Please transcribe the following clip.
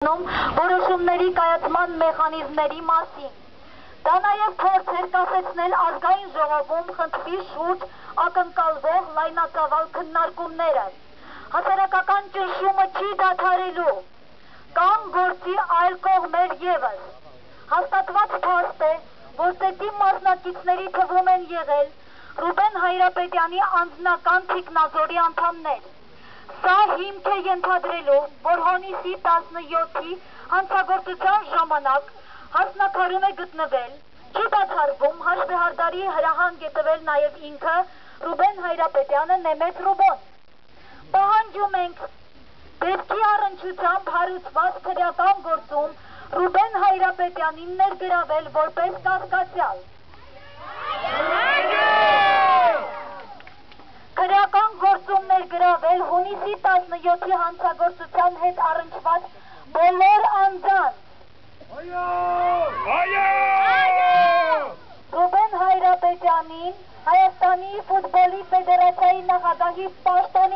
որոշումների կայացման մեխանիզմների մասին։ Դա նաև փորձ էր կասեցնել ազգային ժողովում խնդրի շուրջ ակնկալվող լայնածավալ քննարկումները։ Հասարակական ճնշումը չի դադարելու, կան գործի այլ կողմեր ևս։ Հաստատված փաստ է, որ ՍԵՏ-ի մասնակիցների թվում են եղել Ռուբեն Հայրապետյանի անձնական թիկնազորի անդամներ։ Սա հիմք է ենթադրելու, որ հունիսի 17-ի հանցագործության ժամանակ հասնակարում է գտնվել, չի բացառվում հաշվեհարդարի հրահանգ է տվել նաև ինքը Ռուբեն Հայրապետյանը Նեմետ Ռուբոն։ Պահանջում ենք դեպքի առնչությամբ հարուցված քրեական գործում Ռուբեն Հայրապետյանին ներգրավել որպես կասկածյալ։ Քրեական գործում ներգրավել հունիսի 17-ի հանցագործության հետ առնչված բոլոր անձանց։ Ռուբեն Հայրապետյանին, Հայաստանի ֆուտբոլի ֆեդերացիայի նախագահի պաշտոն